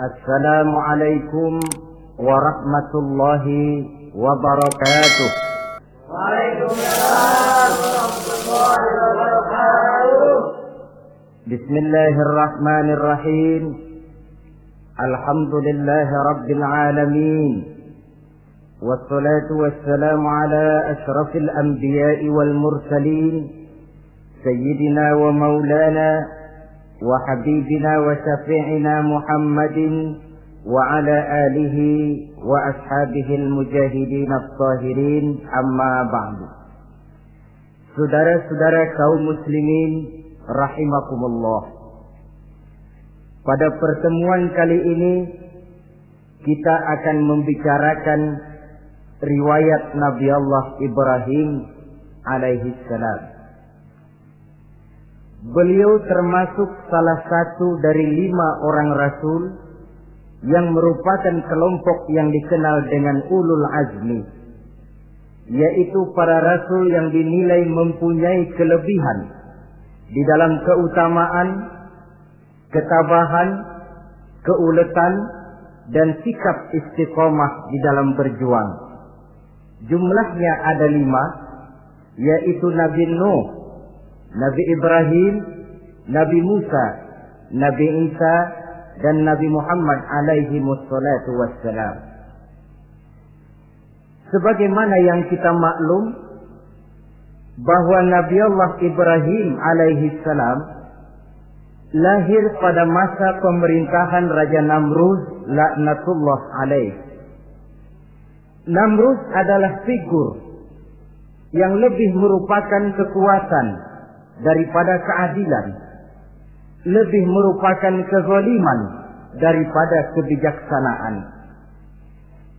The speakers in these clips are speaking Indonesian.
Assalamualaikum warahmatullahi wabarakatuh. Waalaikumsalam warahmatullahi wabarakatuh. Bismillahirrahmanirrahim. Alhamdulillahi rabbil alamin. Wassalatu wassalamu ala ashrafil anbiya'i wal mursalin. Sayyidina wa maulana وحبيبنا وشفيعنا محمد وعلى آله وأصحابه المجاهدين الطاهرين أما بعد. Saudara-saudara kaum muslimin rahimakumullah. Pada pertemuan kali ini kita akan membicarakan riwayat Nabi Allah Ibrahim alaihi salam. Beliau termasuk salah satu dari 5 orang rasul yang merupakan kelompok yang dikenal dengan ulul azmi, yaitu para rasul yang dinilai mempunyai kelebihan di dalam keutamaan, ketabahan, keuletan, dan sikap istiqomah di dalam berjuang. Jumlahnya ada 5, yaitu Nabi Nuh, Nabi Ibrahim, Nabi Musa, Nabi Isa, dan Nabi Muhammad alaihi wassalatu wassalam. Sebagaimana yang kita maklum bahwa Nabi Allah Ibrahim alaihi salam lahir pada masa pemerintahan Raja Namrud laknatullah alaih. Namrud adalah figur yang lebih merupakan kekuatan daripada keadilan, lebih merupakan kezaliman daripada kebijaksanaan.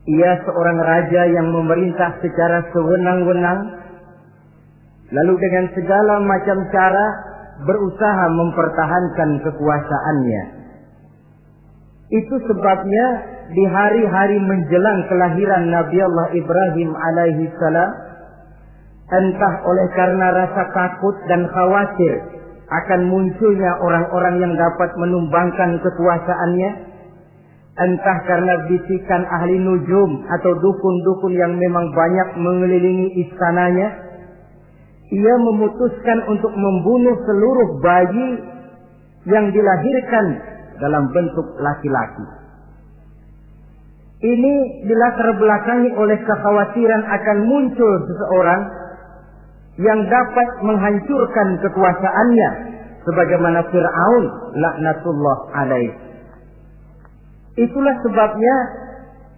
Ia seorang raja yang memerintah secara sewenang-wenang, lalu dengan segala macam cara berusaha mempertahankan kekuasaannya. Itu sebabnya di hari-hari menjelang kelahiran Nabi Allah Ibrahim alaihi salam, entah oleh karena rasa takut dan khawatir akan munculnya orang-orang yang dapat menumbangkan kekuasaannya, entah karena bisikan ahli nujum atau dukun-dukun yang memang banyak mengelilingi istananya, ia memutuskan untuk membunuh seluruh bayi yang dilahirkan dalam bentuk laki-laki. Ini dilatar belakangi oleh kekhawatiran akan muncul seseorang yang dapat menghancurkan kekuasaannya, sebagaimana Fir'aun laknatullah alaih. Itulah sebabnya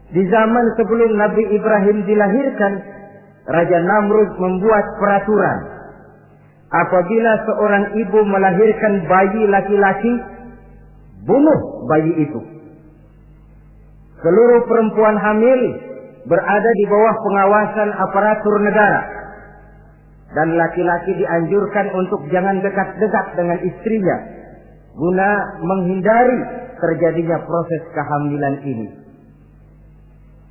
di zaman sebelum Nabi Ibrahim dilahirkan, Raja Namrud membuat peraturan. Apabila seorang ibu melahirkan bayi laki-laki, bunuh bayi itu. Seluruh perempuan hamil berada di bawah pengawasan aparatur negara, dan laki-laki dianjurkan untuk jangan dekat-dekat dengan istrinya guna menghindari terjadinya proses kehamilan ini.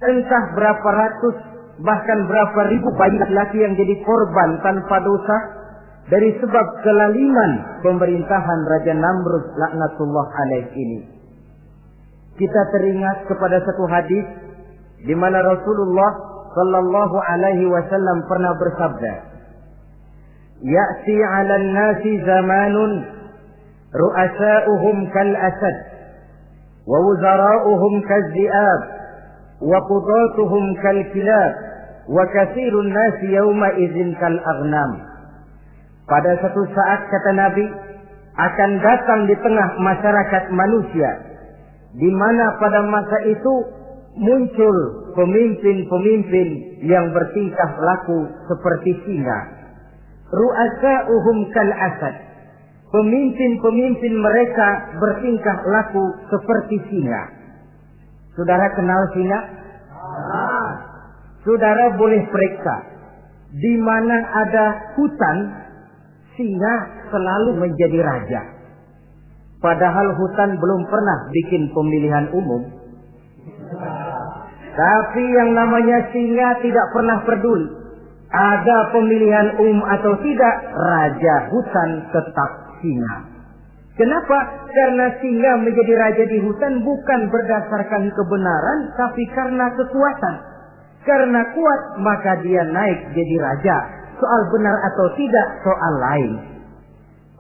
Entah berapa ratus bahkan berapa ribu bayi laki-laki yang jadi korban tanpa dosa dari sebab kelaliman pemerintahan Raja Namrud laknatullah alaih ini. Kita teringat kepada satu hadis di mana Rasulullah sallallahu alaihi wasallam pernah bersabda, Ya'ti 'alan nasi zamanun ru'asa'uhum kal asad wa wuzara'uhum kal zi'ab wa qudatuhum kal kilab wa katsirun nasi yawma idzin kal aghnam. Pada satu saat, kata Nabi, akan datang di tengah masyarakat manusia di mana pada masa itu muncul pemimpin-pemimpin yang bertingkah laku seperti singa. Ru'asa'uhum kal asad. Pemimpin-pemimpin mereka bertingkah laku seperti singa. Saudara kenal singa? Saudara boleh periksa. Di mana ada hutan, singa selalu menjadi raja. Padahal hutan belum pernah bikin pemilihan umum. Tapi yang namanya singa tidak pernah peduli. Ada pemilihan atau tidak, raja hutan tetap singa. Kenapa? Karena singa menjadi raja di hutan bukan berdasarkan kebenaran, tapi karena kekuatan. Karena kuat, maka dia naik jadi raja. Soal benar atau tidak, soal lain.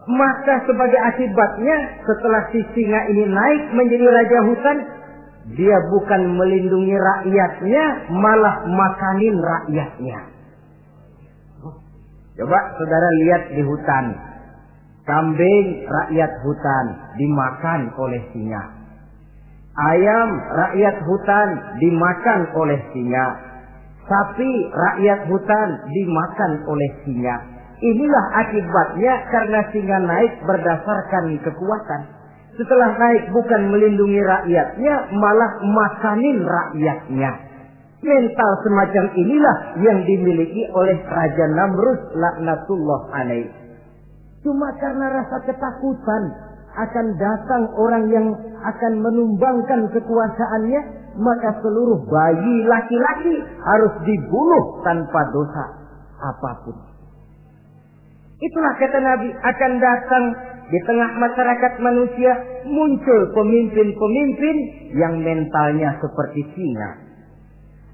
Maka sebagai akibatnya, setelah si singa ini naik menjadi raja hutan, dia bukan melindungi rakyatnya, malah makanin rakyatnya. Coba saudara lihat di hutan. Kambing rakyat hutan dimakan oleh singa. Ayam rakyat hutan dimakan oleh singa. Sapi rakyat hutan dimakan oleh singa. Inilah akibatnya karena singa naik berdasarkan kekuatan. Setelah naik bukan melindungi rakyatnya, malah makanin rakyatnya. Mental semacam inilah yang dimiliki oleh Raja Namrud laknatullah alaih. Cuma karena rasa ketakutan akan datang orang yang akan menumbangkan kekuasaannya, maka seluruh bayi laki-laki harus dibunuh tanpa dosa apapun. Itulah kata Nabi, akan datang di tengah masyarakat manusia muncul pemimpin-pemimpin yang mentalnya seperti singa.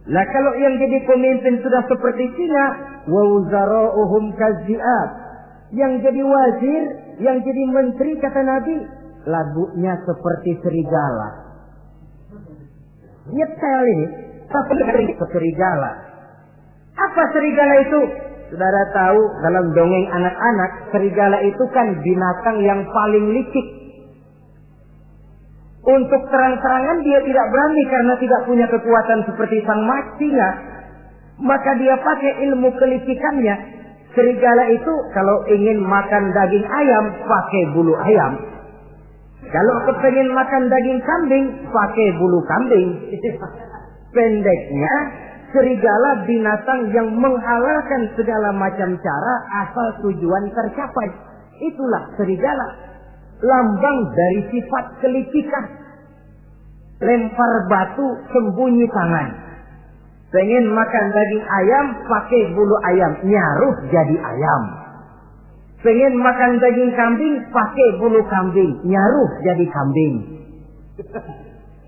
Nah, kalau yang jadi pemimpin sudah seperti singa, wa wuzara'uhum kazzi'ab. Yang jadi wazir, yang jadi menteri, kata Nabi, lagunya seperti serigala. Nyetel ini, tapi serigala. Apa serigala itu? Saudara tahu dalam dongeng anak-anak, serigala itu kan binatang yang paling licik. Untuk terang-terangan dia tidak berani karena tidak punya kekuatan seperti sang singa. Maka dia pakai ilmu kelicikannya. Serigala itu kalau ingin makan daging ayam, pakai bulu ayam. Kalau kepengen makan daging kambing, pakai bulu kambing. Pendeknya, serigala binatang yang menghalalkan segala macam cara asal tujuan tercapai. Itulah serigala. Lambang dari sifat kelicikan. Lempar batu, sembunyi tangan. Pengen makan daging ayam, pakai bulu ayam, nyaruh jadi ayam. Pengen makan daging kambing, pakai bulu kambing, nyaruh jadi kambing.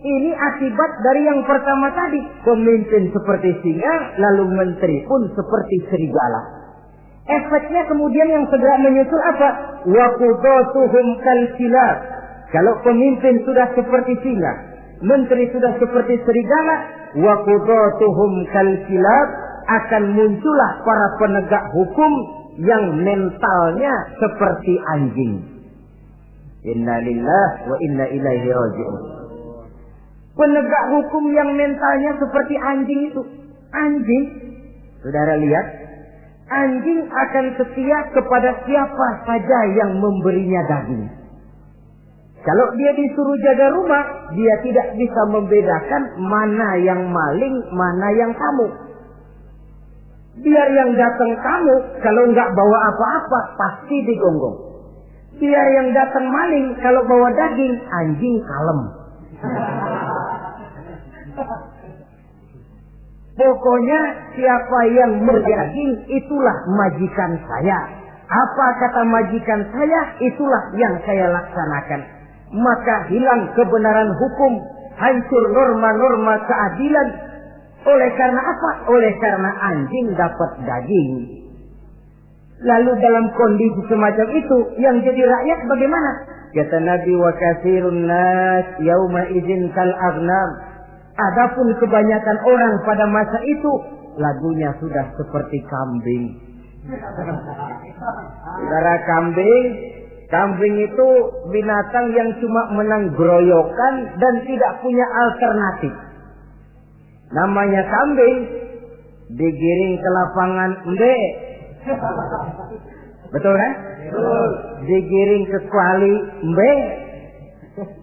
Ini akibat dari yang pertama tadi. Pemimpin seperti singa, lalu menteri pun seperti serigala. Efeknya kemudian yang segera menyusul apa? Wa qudatuhum kal kilab. Kalau pemimpin sudah seperti singa, menteri sudah seperti serigala, wa qudatuhum kal kilab, akan muncullah para penegak hukum yang mentalnya seperti anjing. Inna lillahi wa inna ilaihi raji'un. Penegak hukum yang mentalnya seperti anjing itu. Anjing, saudara lihat, anjing akan setia kepada siapa saja yang memberinya daging. Kalau dia disuruh jaga rumah, dia tidak bisa membedakan mana yang maling, mana yang tamu. Biar yang datang tamu, kalau nggak bawa apa-apa, pasti digonggong. Biar yang datang maling, kalau bawa daging, anjing kalem. Pokoknya siapa yang berdaging, itulah majikan saya. Apa kata majikan saya, itulah yang saya laksanakan. Maka hilang kebenaran hukum, hancur norma-norma keadilan. Oleh karena apa? Oleh karena anjing dapat daging. Lalu dalam kondisi semacam itu, yang jadi rakyat bagaimana? Kata Nabi, wa katsirun nas yauma idzin kal aghnam. Adapun kebanyakan orang pada masa itu, lagunya sudah seperti kambing. Saudara, kambing itu binatang yang cuma menang groyokan dan tidak punya alternatif. Namanya kambing, digiring ke lapangan embe. Betul kan? Digiring ke kuali embe.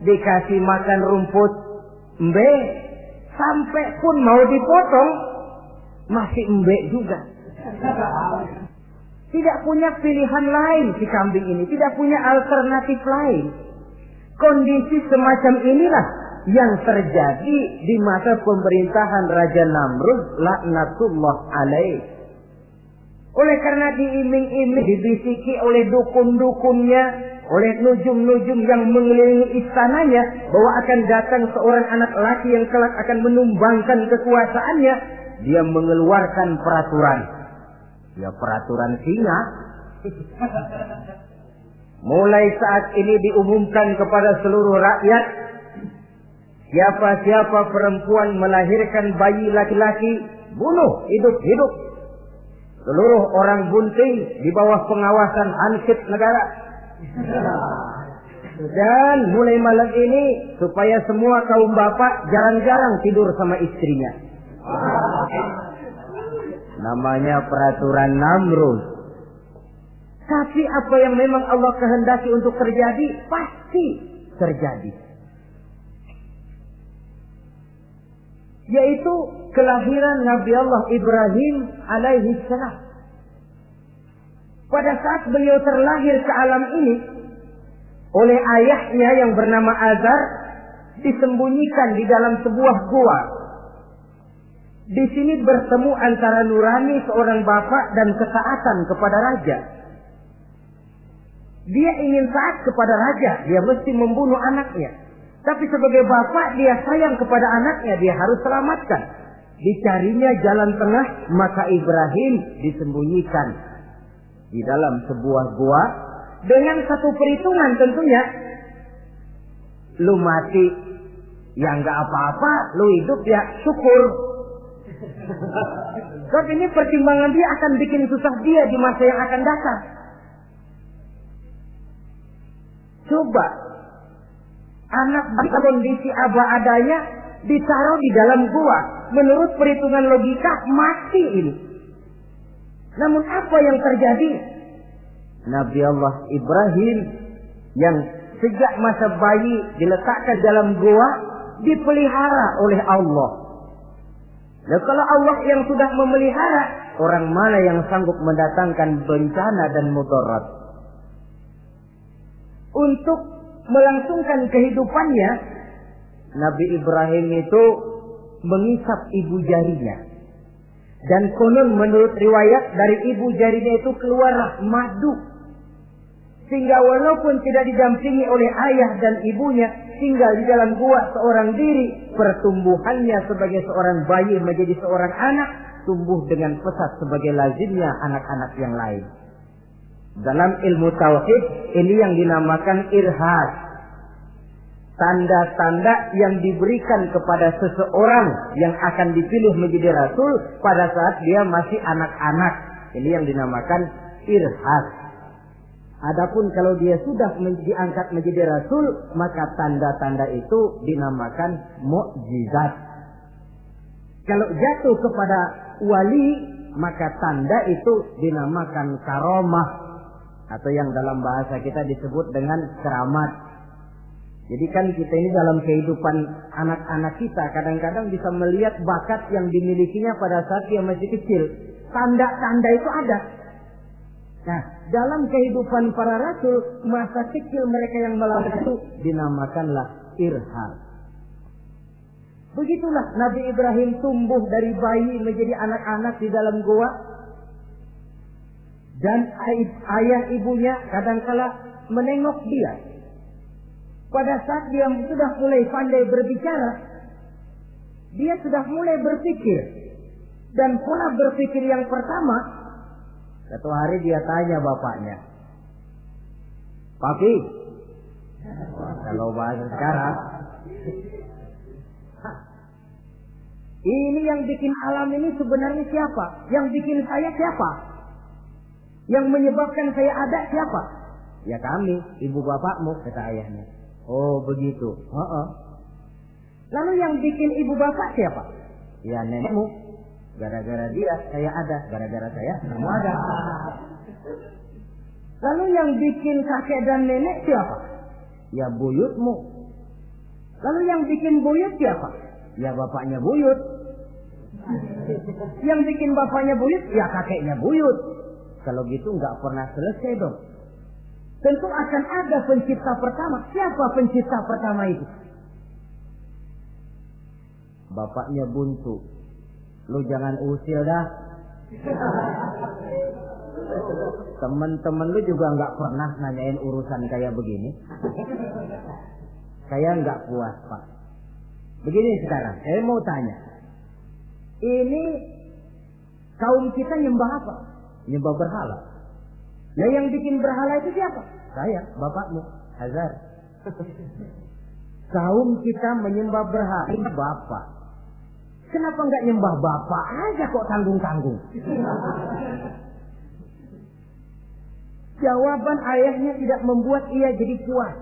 Dikasih makan rumput embe. Sampai pun mau dipotong, masih embe juga. Tidak punya pilihan lain si kambing ini. Tidak punya alternatif lain. Kondisi semacam inilah yang terjadi di masa pemerintahan Raja Namrud laknatullah alaih. Oleh karena diiming-iming, dibisiki oleh dukun-dukunnya, oleh nujum-nujum yang mengelilingi istananya, bahwa akan datang seorang anak laki yang kelak akan menumbangkan kekuasaannya, dia mengeluarkan peraturan. Ya peraturan singa. Mulai saat ini diumumkan kepada seluruh rakyat, siapa-siapa perempuan melahirkan bayi laki-laki, bunuh hidup-hidup. Seluruh orang bunting di bawah pengawasan Hansip negara. Dan mulai malam ini, supaya semua kaum bapak jarang-jarang tidur sama istrinya. Namanya peraturan Namrud. Tapi apa yang memang Allah kehendaki untuk terjadi, pasti terjadi. Yaitu kelahiran Nabi Allah Ibrahim alaihi salam. Pada saat beliau terlahir ke alam ini, oleh ayahnya yang bernama Azar, disembunyikan di dalam sebuah gua. Di sini bertemu antara nurani seorang bapak dan ketaatan kepada raja. Dia ingin taat kepada raja, dia mesti membunuh anaknya. Tapi sebagai bapak, dia sayang kepada anaknya, dia harus selamatkan. Dicarinya jalan tengah, maka Ibrahim disembunyikan di dalam sebuah gua dengan satu perhitungan tentunya. Lu mati, ya nggak apa-apa, lu hidup ya syukur. Sebab ini pertimbangan dia akan bikin susah dia di masa yang akan datang. Coba anak dalam kondisi apa adanya ditaruh di dalam gua, menurut perhitungan logika mati ini. Namun apa yang terjadi? Nabi Allah Ibrahim yang sejak masa bayi diletakkan dalam gua dipelihara oleh Allah. Nah, kalau Allah yang sudah memelihara, orang mana yang sanggup mendatangkan bencana dan mudarat? Untuk melangsungkan kehidupannya, Nabi Ibrahim itu mengisap ibu jarinya. Dan konon menurut riwayat dari ibu jarinya itu keluarlah madu. Sehingga walaupun tidak didampingi oleh ayah dan ibunya, tinggal di dalam gua seorang diri, pertumbuhannya sebagai seorang bayi menjadi seorang anak, tumbuh dengan pesat sebagai lazimnya anak-anak yang lain. Dalam ilmu tauhid ini yang dinamakan irhas. Tanda-tanda yang diberikan kepada seseorang yang akan dipilih menjadi rasul pada saat dia masih anak-anak. Ini yang dinamakan irhas. Adapun kalau dia sudah diangkat menjadi rasul, maka tanda-tanda itu dinamakan mukjizat. Kalau jatuh kepada wali, maka tanda itu dinamakan karomah. Atau yang dalam bahasa kita disebut dengan keramat. Jadi kan kita ini dalam kehidupan anak-anak kita kadang-kadang bisa melihat bakat yang dimilikinya pada saat dia masih kecil. Tanda-tanda itu ada. Nah, dalam kehidupan para rasul, masa kecil mereka yang melakukan itu dinamakanlah irhas. Begitulah Nabi Ibrahim tumbuh dari bayi menjadi anak-anak di dalam gua. Dan ayah ibunya kadangkala menengok dia. Pada saat dia sudah mulai pandai berbicara, dia sudah mulai berpikir. Dan pola berpikir yang pertama, satu hari dia tanya bapaknya, "Papi," kalau bahasa sekarang, "ini yang bikin alam ini sebenarnya siapa? Yang bikin saya siapa? Yang menyebabkan saya ada siapa?" "Ya kami, ibu bapakmu," kata ayahnya. "Oh begitu." "Lalu yang bikin ibu bapak siapa?" "Ya nenekmu. Gara-gara dia saya ada, gara-gara saya kamu ada." "Lalu yang bikin kakek dan nenek siapa?" "Ya buyutmu." "Lalu yang bikin buyut siapa?" "Ya bapaknya buyut." "Yang bikin bapaknya buyut?" "Ya kakeknya buyut." Kalau gitu nggak pernah selesai dong. Tentu akan ada pencipta pertama. Siapa pencipta pertama itu? Bapaknya buntu. "Lu jangan usil dah." Temen-temen lu juga nggak pernah nanyain urusan kayak begini. Saya nggak puas, Pak. Begini sekarang, saya mau tanya. Ini kaum kita nyembah apa? Nyembah berhala. Nah, yang bikin berhala itu siapa? Saya, bapakmu, Hazar. Kaum kita menyembah berhala. Ini bapak. Kenapa nggak nyembah bapak aja kok tanggung-tanggung? Jawaban ayahnya tidak membuat ia jadi puas.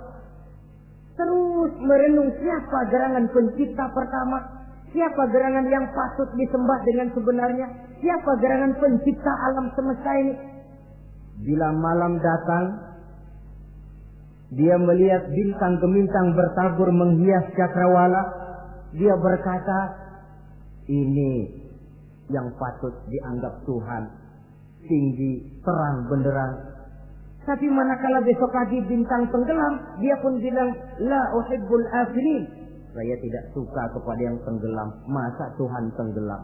Terus merenung siapa gerangan pencipta pertama, siapa gerangan yang patut disembah dengan sebenarnya, siapa gerangan pencipta alam semesta ini. Bila malam datang, dia melihat bintang gemintang bertabur menghias cakrawala. Dia berkata, ini yang patut dianggap Tuhan, tinggi, terang, benderang. Tapi manakala besok pagi bintang tenggelam, dia pun bilang, la uhibbul afilin. Saya tidak suka kepada yang tenggelam. Masa Tuhan tenggelam?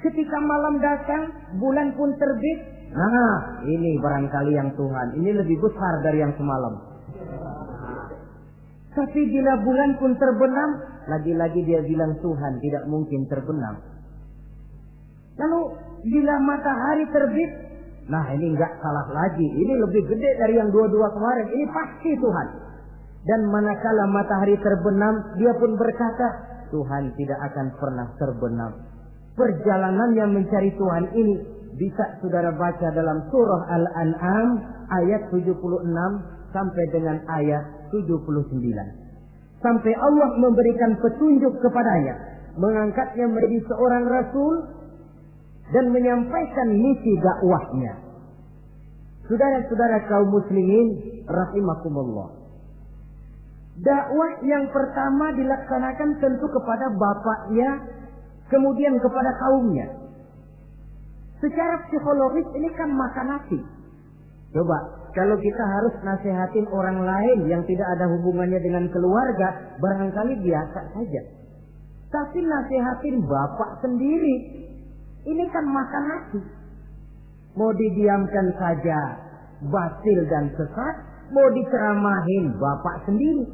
Ketika malam datang, bulan pun terbit. Nah, ini barangkali yang Tuhan. Ini lebih besar dari yang semalam. Tapi bila bulan pun terbenam, lagi-lagi dia bilang Tuhan tidak mungkin terbenam. Lalu bila matahari terbit, nah ini enggak salah lagi. Ini lebih gede dari yang dua-dua kemarin. Ini pasti Tuhan. Dan manakala matahari terbenam, dia pun berkata, Tuhan tidak akan pernah terbenam. Perjalanannya mencari Tuhan ini bisa saudara baca dalam surah Al-An'am ayat 76 sampai dengan ayat 79. Sampai Allah memberikan petunjuk kepadanya, mengangkatnya menjadi seorang rasul dan menyampaikan misi dakwahnya. Saudara-saudara kaum muslimin rahimakumullah. Dakwah yang pertama dilaksanakan tentu kepada bapaknya, kemudian kepada kaumnya. Secara psikologis ini kan makan nasi. Coba, kalau kita harus nasihatin orang lain yang tidak ada hubungannya dengan keluarga, barangkali biasa saja. Tapi nasihatin bapak sendiri, ini kan makan nasi. Mau didiamkan saja, batil dan sesat. Mau diceramahin bapak sendiri.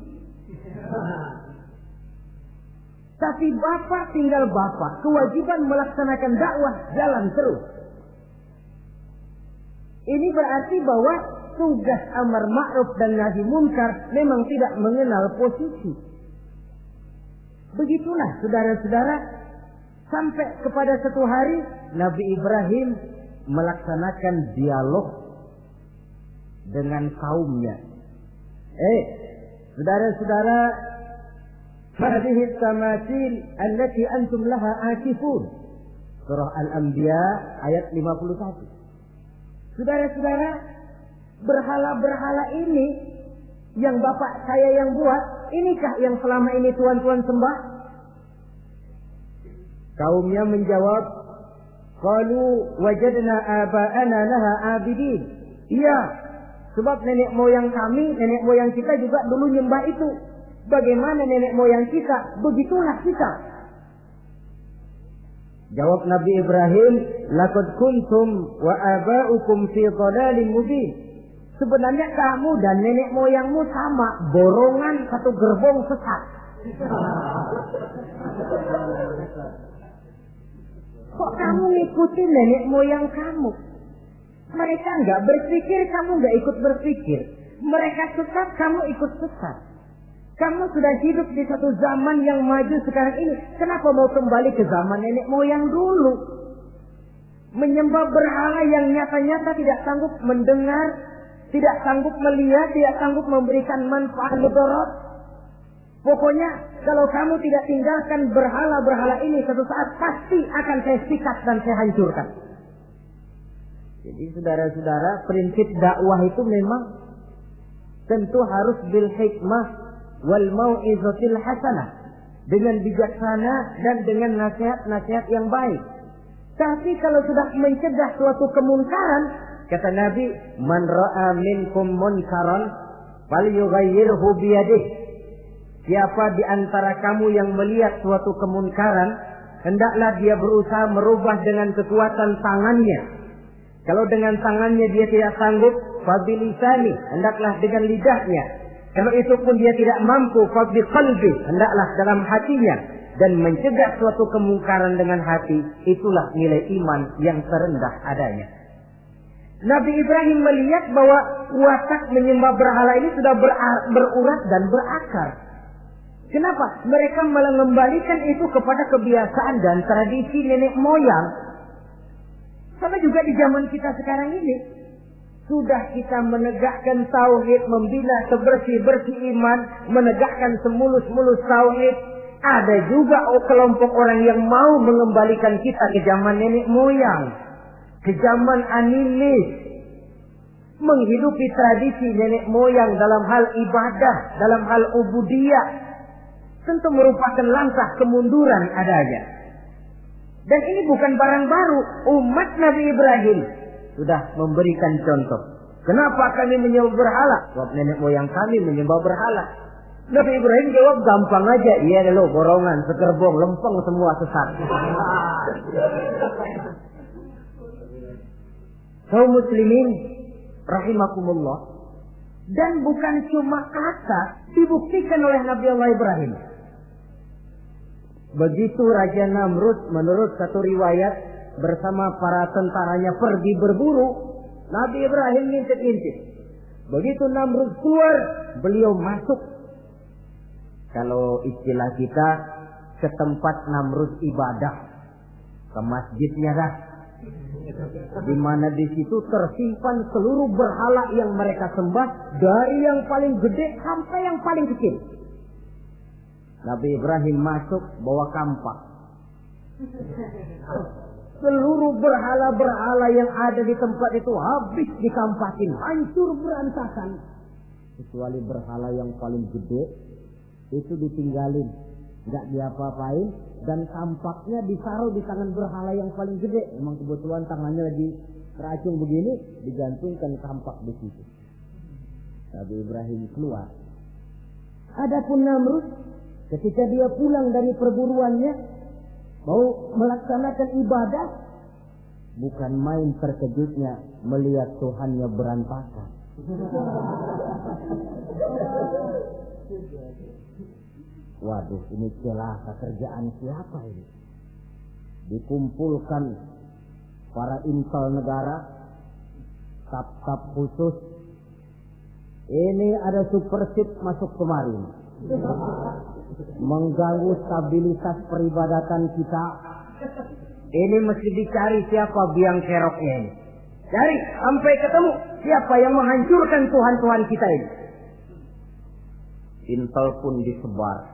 Tapi bapak tinggal bapak. Kewajiban melaksanakan dakwah jalan terus. Ini berarti bahwa tugas amar ma'ruf dan nahi munkar memang tidak mengenal posisi. Begitulah saudara-saudara, sampai kepada satu hari Nabi Ibrahim melaksanakan dialog dengan kaumnya. Saudara-saudara, hadhihi tamathil allati antum laha akifun. Surah Al-Anbiya ayat 51. Saudara-saudara, berhala-berhala ini yang bapak saya yang buat, inikah yang selama ini tuan-tuan sembah? Kaumnya menjawab, qalu wajadna aba'ana laha abidin. Iya, sebab nenek moyang kami, nenek moyang kita juga dulu nyembah itu. Bagaimana nenek moyang kita, begitulah kita. Jawab Nabi Ibrahim, laqad kuntum wa aba'ukum fi dhalalin mubin. Sebenarnya kamu dan nenek moyangmu sama, borongan satu gerbong sesat. Kok kamu ngikutin nenek moyang kamu? Mereka enggak berpikir, kamu enggak ikut berpikir. Mereka sesat, kamu ikut sesat. Kamu sudah hidup di satu zaman yang maju sekarang ini. Kenapa mau kembali ke zaman nenek moyang dulu? Menyembah berhala yang nyata-nyata tidak sanggup mendengar, tidak sanggup melihat, tidak sanggup memberikan manfaat mudarat. Pokoknya kalau kamu tidak tinggalkan berhala-berhala ini, satu saat pasti akan saya sikat dan saya hancurkan. Jadi saudara-saudara, prinsip dakwah itu memang tentu harus bil hikmah wal mau'izatil hasanah, dengan bijaksana dan dengan nasihat-nasihat yang baik. Tapi kalau sudah mencegah suatu kemunkaran, kata Nabi, man ra'a minkum munkaran falyughayyirhu biyadihi. Siapa di antara kamu yang melihat suatu kemunkaran, hendaklah dia berusaha merubah dengan kekuatan tangannya. Kalau dengan tangannya dia tidak sanggup, fabilisani, hendaklah dengan lidahnya. Kalau itu pun dia tidak mampu, fabiqalbi, hendaklah dalam hatinya. Dan mencegah suatu kemungkaran dengan hati, itulah nilai iman yang terendah adanya. Nabi Ibrahim melihat bahwa watak menyembah berhala ini sudah berurat dan berakar. Kenapa? Mereka mengembalikan itu kepada kebiasaan dan tradisi nenek moyang. Sama juga di zaman kita sekarang ini. Sudah kita menegakkan tauhid, membina sebersih-bersih iman, menegakkan semulus-mulus tauhid. Ada juga kelompok orang yang mau mengembalikan kita ke zaman nenek moyang, ke zaman animis, menghidupi tradisi nenek moyang dalam hal ibadah, dalam hal ubudiyah. Tentu merupakan langkah kemunduran adanya. Dan ini bukan barang baru. Umat Nabi Ibrahim sudah memberikan contoh. Kenapa kami menyembah berhala? Sebab nenek moyang kami menyembah berhala. Nabi Ibrahim jawab gampang aja. Iya lo borongan, segerbong, lempeng semua sesat. Kaum muslimin rahimakumullah. Dan bukan cuma kata, dibuktikan oleh Nabi Allah Ibrahim. Begitu Raja Namrud menurut satu riwayat bersama para tentaranya pergi berburu, Nabi Ibrahim ngintip-ngintip. Begitu Namrud keluar, beliau masuk. Kalau istilah kita, ke tempat Namrud ibadah, ke masjidnya dah, di mana di situ tersimpan seluruh berhala yang mereka sembah, dari yang paling gede sampai yang paling kecil. Nabi Ibrahim masuk bawa kampak. Seluruh berhala-berhala yang ada di tempat itu habis dikampakin, hancur berantakan. Kecuali berhala yang paling gede, itu ditinggalin, nggak diapa-apain, dan tampaknya ditaruh di tangan berhala yang paling gede. Memang kebetulan tangannya lagi teracung begini, digantungkan tampak di situ. Nabi Ibrahim keluar. Adapun Namrud, ketika dia pulang dari perburuannya, mau melaksanakan ibadah, bukan main terkejutnya melihat Tuhannya berantakan. Waduh, ini celaka kerjaan siapa ini? Dikumpulkan para intel negara, staf-staf khusus. Ini ada super ship masuk kemarin, mengganggu stabilitas peribadatan kita. Ini mesti dicari siapa biang keroknya ini. Cari sampai ketemu siapa yang menghancurkan Tuhan-Tuhan kita ini. Intel pun disebar.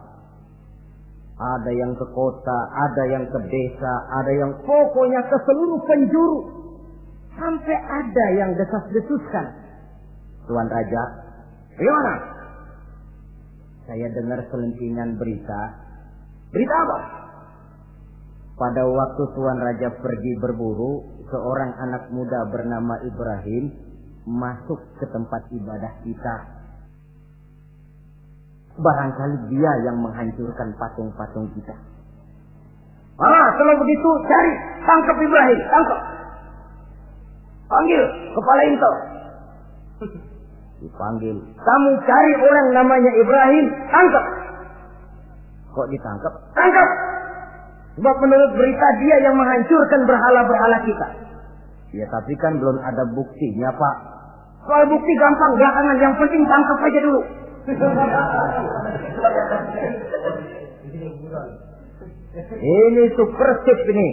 Ada yang ke kota, ada yang ke desa, ada yang pokoknya ke seluruh penjuru. Sampai ada yang desas-desuskan. Tuan Raja, bagaimana? Saya dengar selentingan berita. Berita apa? Pada waktu Tuan Raja pergi berburu, seorang anak muda bernama Ibrahim masuk ke tempat ibadah kita. Barangkali dia yang menghancurkan patung-patung kita. Kalau begitu cari, tangkap Ibrahim, tangkap. Panggil kepala intel. Dipanggil. Kamu cari orang namanya Ibrahim, tangkap. Kok ditangkap? Tangkap. Sebab menurut berita dia yang menghancurkan berhala-berhala kita. Ya tapi kan belum ada buktinya, Pak. Soal bukti gampang, belakangan, yang penting tangkap aja dulu. Ini super ship ini.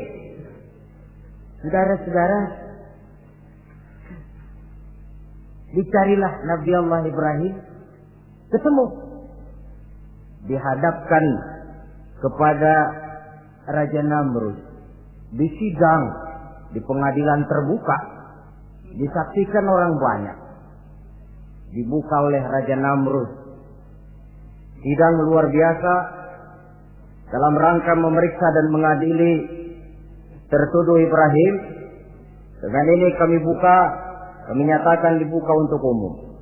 Saudara-saudara, dicarilah Nabi Allah Ibrahim, ketemu, dihadapkan kepada Raja Namrud, disidang di pengadilan terbuka, disaksikan orang banyak, dibuka oleh Raja Namrud. Sidang luar biasa dalam rangka memeriksa dan mengadili tertuduh Ibrahim. Dengan ini kami nyatakan dibuka untuk umum.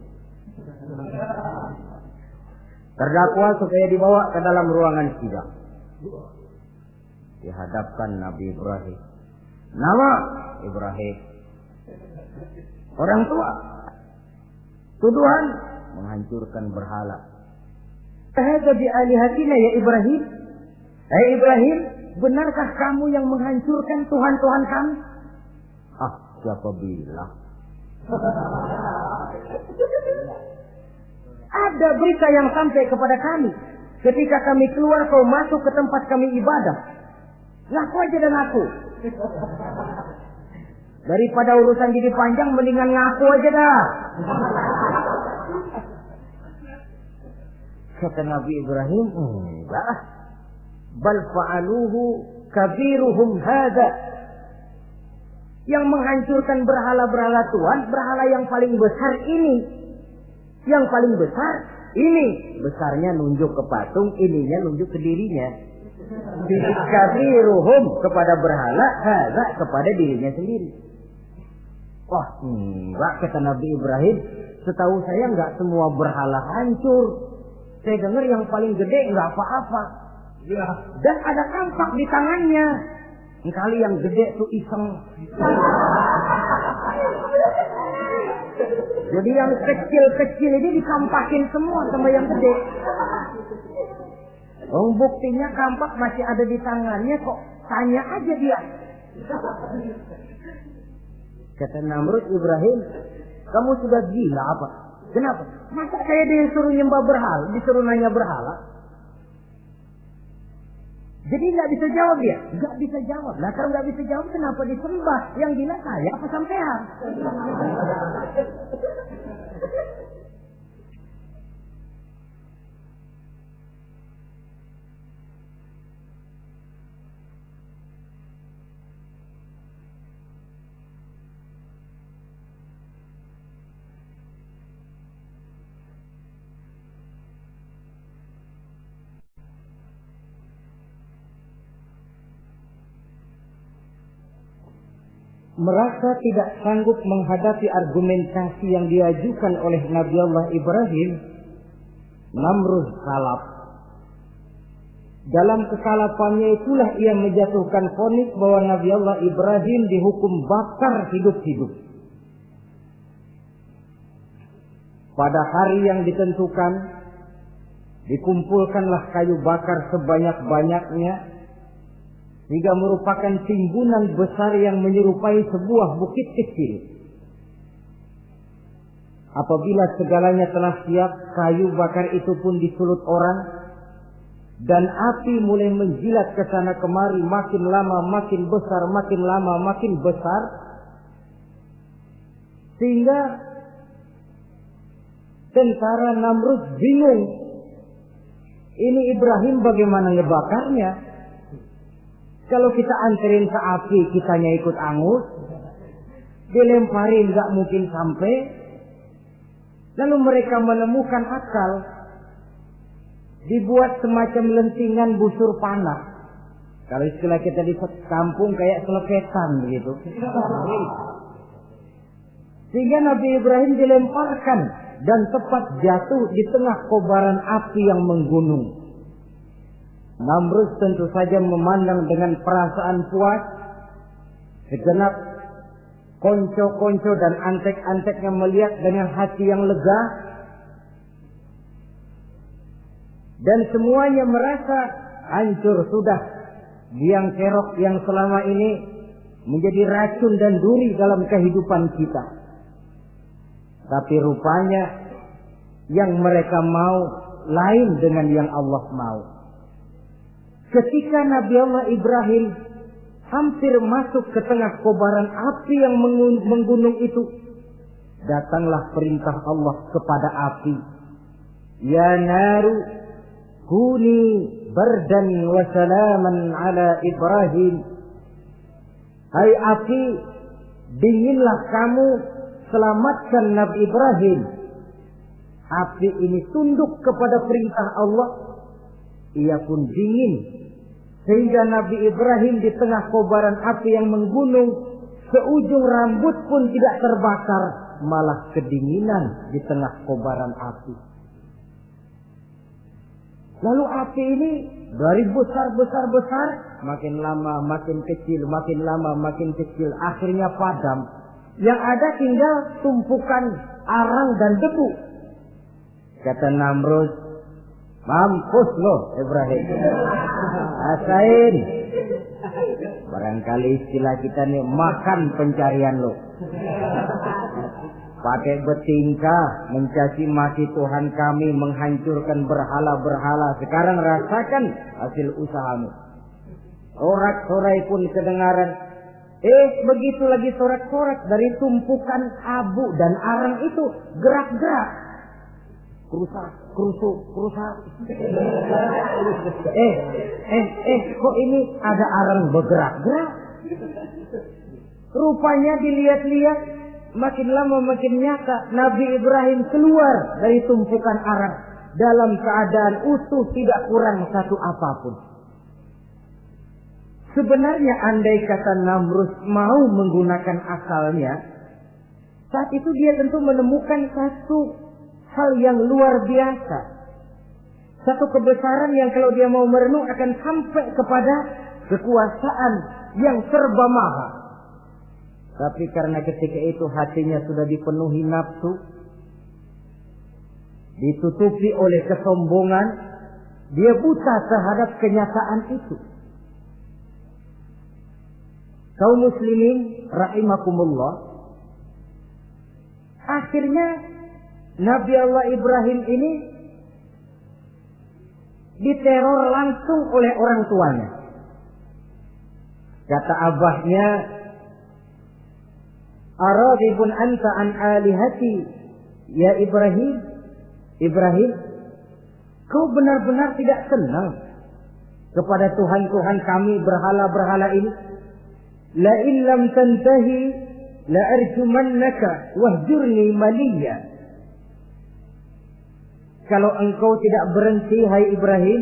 Terdakwa supaya dibawa ke dalam ruangan sidang. Dihadapkan Nabi Ibrahim. Nama Ibrahim. Orang tua. Tuduhan menghancurkan berhala. Hadza bi alihatina ya Ibrahim. Hai Ibrahim, benarkah kamu yang menghancurkan Tuhan-Tuhan kami? Ah, siapa bilang? Ada berita yang sampai kepada kami. Ketika kami keluar, kau masuk ke tempat kami ibadah. Ngaku aja dan ngaku. Daripada urusan jadi panjang, mendingan ngaku aja dah. Kata Nabi Ibrahim, enggak. Bal fa'aluhu kabiruhum hadza. Yang menghancurkan berhala-berhala Tuhan, berhala yang paling besar ini. Yang paling besar ini. Besarnya nunjuk ke patung, ininya nunjuk ke dirinya. Kabiruhum kepada berhala, hadza kepada dirinya sendiri. Wah, enggak, kata Nabi Ibrahim. Setahu saya enggak semua berhala hancur. Saya dengar yang paling gede enggak apa-apa. Ya. Dan ada kampak di tangannya. Kali yang gede tuh iseng. Jadi yang kecil-kecil ini dikampakin semua sama yang gede. Oh, buktinya kampak masih ada di tangannya kok. Tanya aja dia. Kata Namrud, Ibrahim, kamu sudah gila apa? Kenapa? Masa saya disuruh nyembah berhala, disuruh nanya berhala? Jadi nggak bisa jawab dia? Nggak bisa jawab. Nah kalau nggak bisa jawab, kenapa disembah? Yang gila saya apa sampean? Merasa tidak sanggup menghadapi argumentasi yang diajukan oleh Nabi Allah Ibrahim, Namrud salap. Dalam kesalapannya itulah ia menjatuhkan vonis bahwa Nabi Allah Ibrahim dihukum bakar hidup-hidup. Pada hari yang ditentukan, dikumpulkanlah kayu bakar sebanyak-banyaknya, sehingga merupakan timbunan besar yang menyerupai sebuah bukit kecil. Apabila segalanya telah siap, kayu bakar itu pun disulut orang, dan api mulai menjilat ke sana kemari, makin lama makin besar, makin lama makin besar, sehingga tentara Namrud bingung. Ini Ibrahim bagaimana ngebakarnya? Kalau kita anterin ke api, kitanya ikut angus, dilemparin gak mungkin sampai. Lalu mereka menemukan akal, dibuat semacam lentingan busur panah. Kalau istilah kita di kampung kayak selepetan begitu. Sehingga Nabi Ibrahim dilemparkan dan tepat jatuh di tengah kobaran api yang menggunung. Namrud tentu saja memandang dengan perasaan puas. Segenap konco-konco dan antek-anteknya melihat dengan hati yang lega. Dan semuanya merasa hancur sudah biang kerok yang selama ini menjadi racun dan duri dalam kehidupan kita. Tapi rupanya yang mereka mau lain dengan yang Allah mau. Ketika Nabi Allah Ibrahim hampir masuk ke tengah kobaran api yang menggunung itu, datanglah perintah Allah kepada api. Ya naru kuni bardan wa salaman ala Ibrahim. Hai api, dinginlah kamu, selamatkan Nabi Ibrahim. Api ini tunduk kepada perintah Allah. Ia pun dingin, sehingga Nabi Ibrahim di tengah kobaran api yang menggunung, seujung rambut pun tidak terbakar, malah kedinginan di tengah kobaran api. Lalu api ini dari besar makin lama makin kecil, makin lama makin kecil, akhirnya padam. Yang ada tinggal tumpukan arang dan debu. Kata Namrud, mampus lo Ibrahim, rasain. Barangkali istilah kita nih, makan pencarian lo. Pakai bertingkah mencaci maki Tuhan kami, menghancurkan berhala-berhala. Sekarang rasakan hasil usahamu. Sorak-sorai pun kedengaran. Begitu lagi sorak-sorak dari tumpukan abu dan arang itu gerak-gerak. Kerusak. Kok ini ada arang bergerak-gerak? Rupanya dilihat-lihat, makin lama makin nyata, Nabi Ibrahim keluar dari tumpukan arang dalam keadaan utuh, tidak kurang satu apapun. Sebenarnya andai kata Namrud mau menggunakan akalnya, saat itu dia tentu menemukan satu hal yang luar biasa. Satu kebesaran yang kalau dia mau merenung akan sampai kepada kekuasaan yang serba maha. Tapi karena ketika itu hatinya sudah dipenuhi nafsu, ditutupi oleh kesombongan, dia buta terhadap kenyataan itu. Kaum muslimin rahimakumullah, akhirnya Nabi Allah Ibrahim ini diteror langsung oleh orang tuanya. Kata abahnya, "Aradibun anta an alihati ya Ibrahim? Ibrahim, kau benar-benar tidak senang kepada Tuhan-Tuhan kami, berhala-berhala ini? La illam tantahi la arjumannaka wahjurni maliya." Kalau engkau tidak berhenti, hai Ibrahim,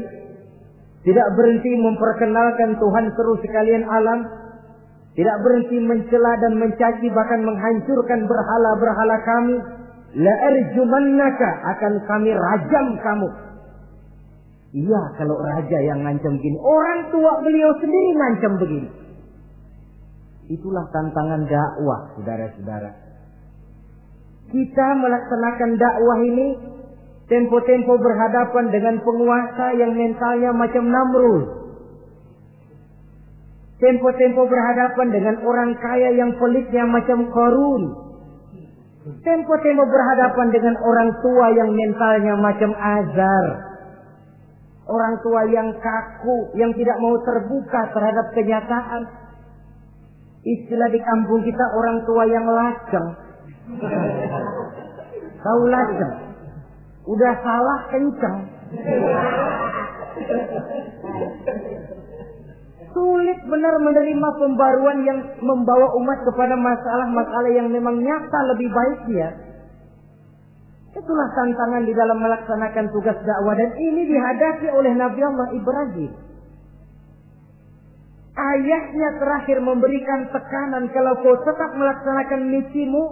tidak berhenti memperkenalkan Tuhan seru sekalian alam, tidak berhenti mencela dan mencaci bahkan menghancurkan berhala-berhala kami, la arjumannaka, akan kami rajam kamu. Iya, kalau raja yang ngancam begini, orang tua beliau sendiri ngancam begini. Itulah tantangan dakwah, saudara-saudara. Kita melaksanakan dakwah ini tempo-tempo berhadapan dengan penguasa yang mentalnya macam Namrud. Tempo-tempo berhadapan dengan orang kaya yang pelitnya macam Qarun. Tempo-tempo berhadapan dengan orang tua yang mentalnya macam Azar. Orang tua yang kaku, yang tidak mau terbuka terhadap kenyataan. Istilah di kampung kita, orang tua yang laceng. Tahu laceng? Udah salah kenceng. Sulit benar menerima pembaruan yang membawa umat kepada masalah-masalah yang memang nyata lebih baik dia. Itulah tantangan di dalam melaksanakan tugas dakwah, dan ini dihadapi oleh Nabi Allah Ibrahim. Ayahnya terakhir memberikan tekanan, kalau kau tetap melaksanakan misimu,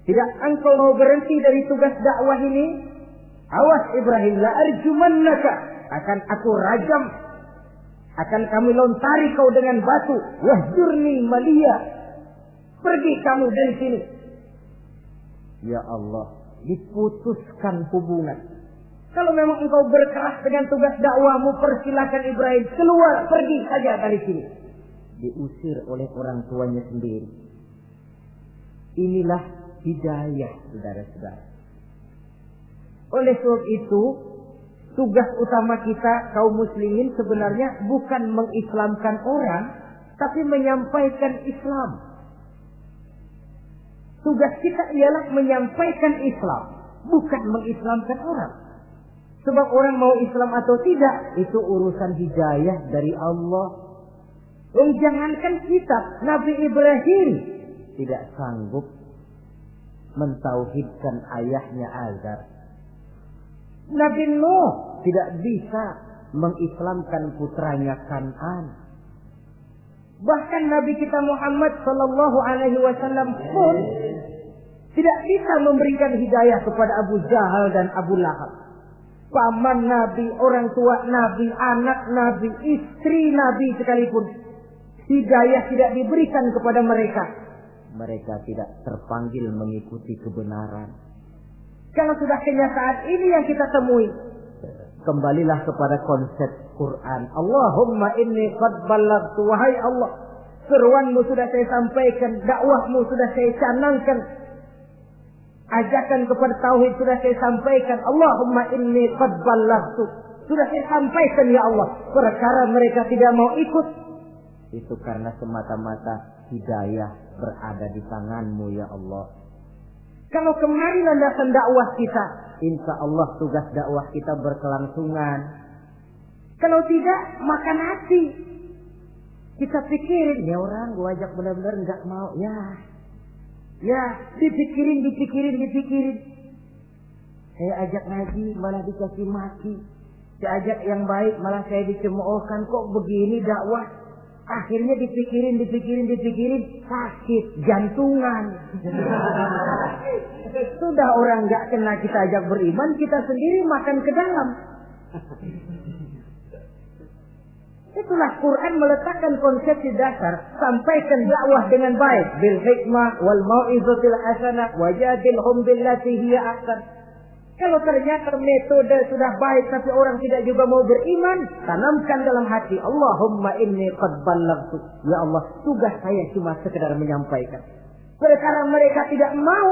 tidak engkau mau berhenti dari tugas dakwah ini, awas Ibrahim, la arjumannaka, akan aku rajam, akan kami lontari kau dengan batu, wahjurni maliya, pergi kamu dari sini. Ya Allah, diputuskan hubungan. Kalau memang engkau berkeras dengan tugas dakwahmu, persilakan Ibrahim keluar, pergi saja dari sini. Diusir oleh orang tuanya sendiri. Inilah hidayah, saudara-saudara. Oleh sebab itu, tugas utama kita kaum muslimin sebenarnya bukan mengislamkan orang, tapi menyampaikan Islam. Tugas kita ialah menyampaikan Islam, bukan mengislamkan orang. Sebab orang mau Islam atau tidak, itu urusan hidayah dari Allah. Jangankan kita, Nabi Ibrahim tidak sanggup mentauhidkan ayahnya Azar. Nabi Nuh tidak bisa mengislamkan putranya Kan'an. Bahkan Nabi kita Muhammad sallallahu alaihi wasallam pun tidak bisa memberikan hidayah kepada Abu Jahal dan Abu Lahab. paman Nabi, orang tua Nabi, anak Nabi, istri Nabi sekalipun, hidayah tidak diberikan kepada mereka, mereka tidak terpanggil mengikuti kebenaran. Kalau sudah kenyataan ini yang kita temui, kembalilah kepada konsep Quran. Allahumma inni qad ballaghtu, wahai Allah, seruanmu sudah saya sampaikan, dakwahmu sudah saya canangkan, ajakan kepada tauhid sudah saya sampaikan. Allahumma inni qad ballaghtu, sudah saya sampaikan ya Allah. Perkara mereka tidak mau ikut, itu karena semata-mata hidayah berada di tanganmu ya Allah. Kalau kemarin landasan dakwah kita, insya Allah tugas dakwah kita berkelangsungan. Kalau tidak, makan hati. Kita pikirin, ya orang gua ajak benar-benar nggak mau, ya dipikirin. Saya ajak ngaji malah dikasih maki, saya ajak yang baik malah saya dicemoohkan. Kok begini dakwah? Akhirnya dipikirin, sakit jantungan. Sudah orang nggak kena kita ajak beriman, kita sendiri makan ke dalam. Itulah Quran meletakkan konsepsi dasar, sampaikan dakwah dengan baik, bil hikmah wal mau'izatil hasanah wajadilhum billati hiya ahsan. Kalau ternyata metode sudah baik tapi orang tidak juga mau beriman, tanamkan dalam hati, Allahumma inni qad ballaghtu. Ya Allah, tugas saya cuma sekedar menyampaikan. Perkara mereka tidak mau,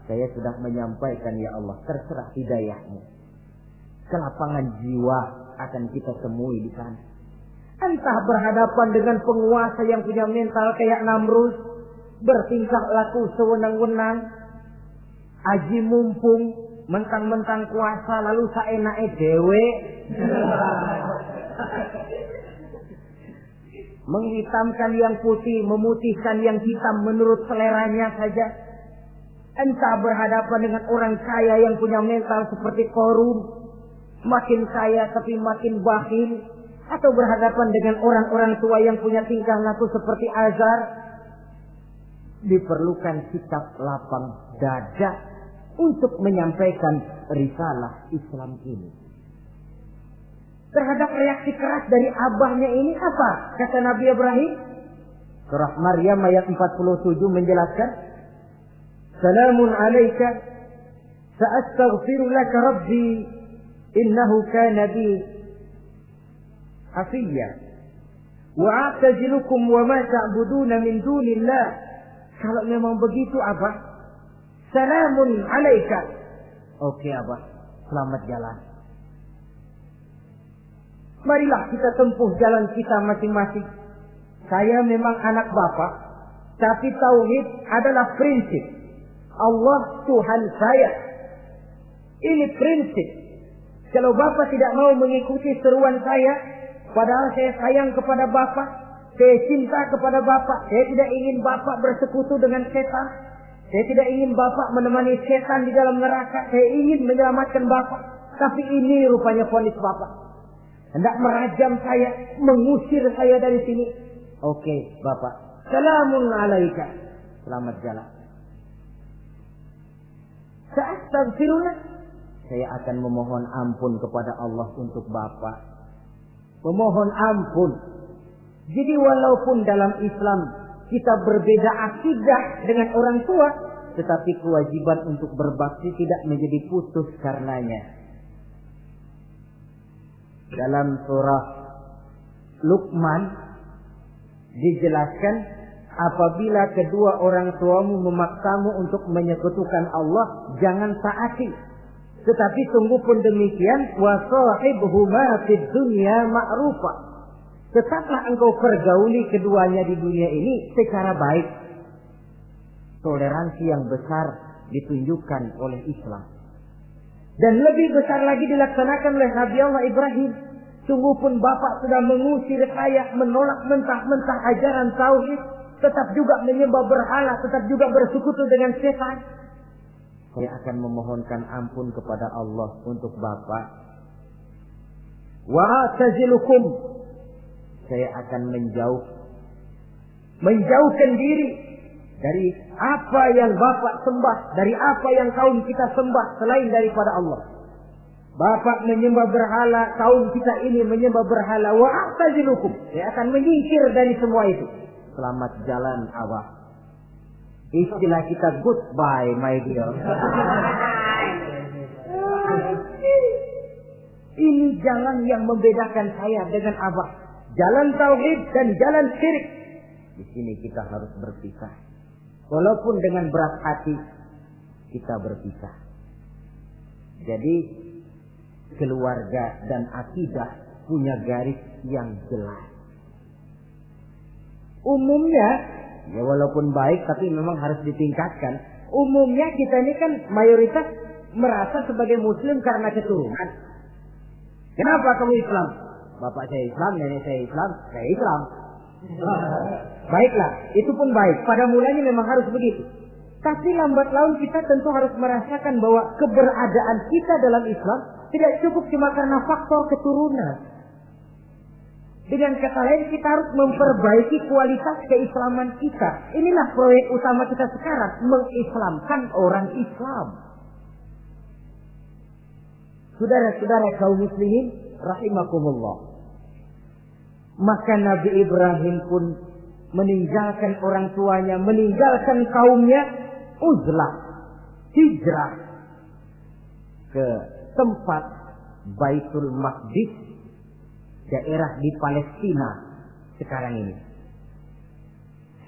saya sudah menyampaikan ya Allah, terserah hidayahmu. Kelapangan jiwa akan kita temui di sana. Entah berhadapan dengan penguasa yang punya mental kayak Namrud, bertingkah laku sewenang-wenang, aji mumpung, mentang-mentang kuasa lalu saenake dhewe, menghitamkan yang putih, memutihkan yang hitam menurut seleranya saja. Entah berhadapan dengan orang kaya yang punya mental seperti Qarun, makin kaya tapi makin bakhil, atau berhadapan dengan orang-orang tua yang punya tingkah laku seperti Azar. Diperlukan sikap lapang dada untuk menyampaikan risalah Islam ini. Terhadap reaksi keras dari abahnya ini apa? Kata Nabi Ibrahim, surah Maryam ayat 47 menjelaskan, Salamun alaika, sa'astaghfiru laka rabbi, innahu kana bi hafiyya, wa'atazilukum wa ma ta'buduna min dunillah. Kalau memang begitu Abah, Salamun alaika. Oke Abah, selamat jalan. Marilah kita tempuh jalan kita masing-masing. Saya memang anak Bapak, tapi tauhid adalah prinsip. Allah Tuhan saya. Ini prinsip. Kalau Bapak tidak mau mengikuti seruan saya, padahal saya sayang kepada Bapak, saya cinta kepada Bapak, saya tidak ingin Bapak bersekutu dengan setan. Saya tidak ingin Bapak menemani setan di dalam neraka. Saya ingin menyelamatkan Bapak. Tapi ini rupanya vonis Bapak. Hendak merajam saya, mengusir saya dari sini. Oke, Bapak. Salamun alaika. Selamat jalan. Sa'astaghfirullah. Saya akan memohon ampun kepada Allah untuk Bapak. Memohon ampun. Jadi walaupun dalam Islam kita berbeda akidah dengan orang tua, tetapi kewajiban untuk berbakti tidak menjadi putus karenanya. Dalam surah Luqman dijelaskan, apabila kedua orang tuamu memaksamu untuk menyekutukan Allah, jangan taati. Tetapi sungguh pun demikian, wa sahibhuma fid dunya ma'rufa. Tetaplah engkau pergauli keduanya di dunia ini secara baik. Toleransi yang besar ditunjukkan oleh Islam. Dan lebih besar lagi dilaksanakan oleh Nabi Allah Ibrahim. Sungguh pun Bapak sudah mengusir saya, menolak mentah-mentah ajaran tauhid, tetap juga menyembah berhala, tetap juga bersekutu dengan setan. Saya akan memohonkan ampun kepada Allah untuk Bapak. Wa atazilukum. Saya akan menjauhkan diri dari apa yang Bapak sembah, dari apa yang kaum kita sembah selain daripada Allah. Bapak menyembah berhala, kaum kita ini menyembah berhala. Wa a'tazilukum. Saya akan menyingkir dari semua itu. Selamat jalan Abah. Istilah kita goodbye my dear. Ini jalan yang membedakan saya dengan Abah. Jalan tauhid dan jalan syirik. Di sini kita harus berpisah. Walaupun dengan berat hati kita berpisah. Jadi keluarga dan akidah punya garis yang jelas. Umumnya, ya walaupun baik tapi memang harus ditingkatkan. Umumnya kita ini kan mayoritas merasa sebagai muslim karena keturunan. Kenapa kamu Islam? Bapak saya Islam, nenek saya Islam, saya Islam. Baiklah, itu pun baik. Pada mulanya memang harus begitu. Tapi lambat laun kita tentu harus merasakan bahwa keberadaan kita dalam Islam tidak cukup cuma karena faktor keturunan. Dengan kata lain, kita harus memperbaiki kualitas keislaman kita. Inilah proyek utama kita sekarang, mengislamkan orang Islam. Saudara-saudara kaum muslimin rahimakumullah. Maka Nabi Ibrahim pun meninggalkan orang tuanya, meninggalkan kaumnya, uzlah, hijrah ke tempat Baitul Maqdis, daerah di Palestina sekarang ini.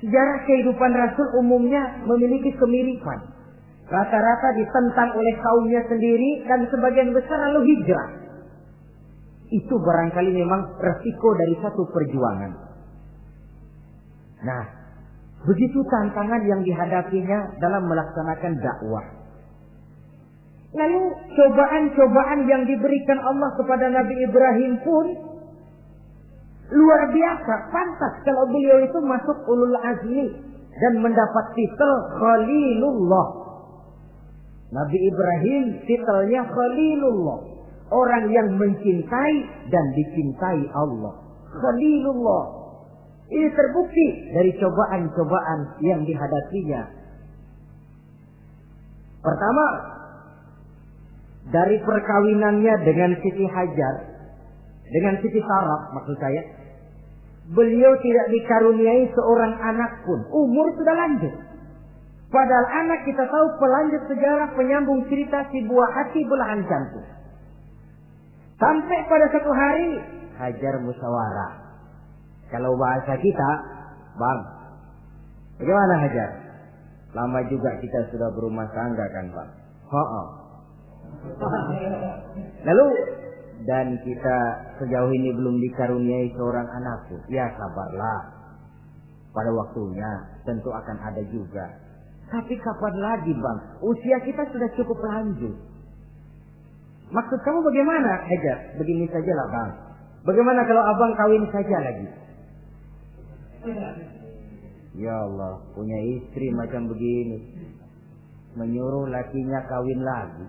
Sejarah kehidupan Rasul umumnya memiliki kemiripan. Rata-rata ditentang oleh kaumnya sendiri dan sebagian besar lalu hijrah. Itu barangkali memang resiko dari satu perjuangan. Nah, begitu tantangan yang dihadapinya dalam melaksanakan dakwah. Lalu cobaan-cobaan yang diberikan Allah kepada Nabi Ibrahim pun luar biasa. Pantas kalau beliau itu masuk ulul azmi dan mendapat titel Khalilullah. Nabi Ibrahim titelnya Khalilullah. Orang yang mencintai dan dicintai Allah. Khalilullah. Ini terbukti dari cobaan-cobaan yang dihadapinya. Pertama, dari perkawinannya dengan Siti Hajar, dengan Siti Sarah maksud saya, beliau tidak dikaruniai seorang anak pun. Umur sudah lanjut. Padahal anak kita tahu pelanjut sejarah, penyambung cerita, si buah hati belahan jantung. Sampai pada satu hari Hajar musyawarah. Kalau bahasa kita, Bang, bagaimana Hajar? Lama juga kita sudah berumah tangga kan Bang? Lalu, dan kita sejauh ini belum dikaruniai seorang anak pun. Ya sabarlah. Pada waktunya tentu akan ada juga. Tapi kapan lagi Bang? Usia kita sudah cukup lanjut. Maksud kamu bagaimana Hajar? Begini sajalah Bang. Bagaimana kalau abang kawin saja lagi? Ya Allah, punya istri macam begini. Menyuruh lakinya kawin lagi.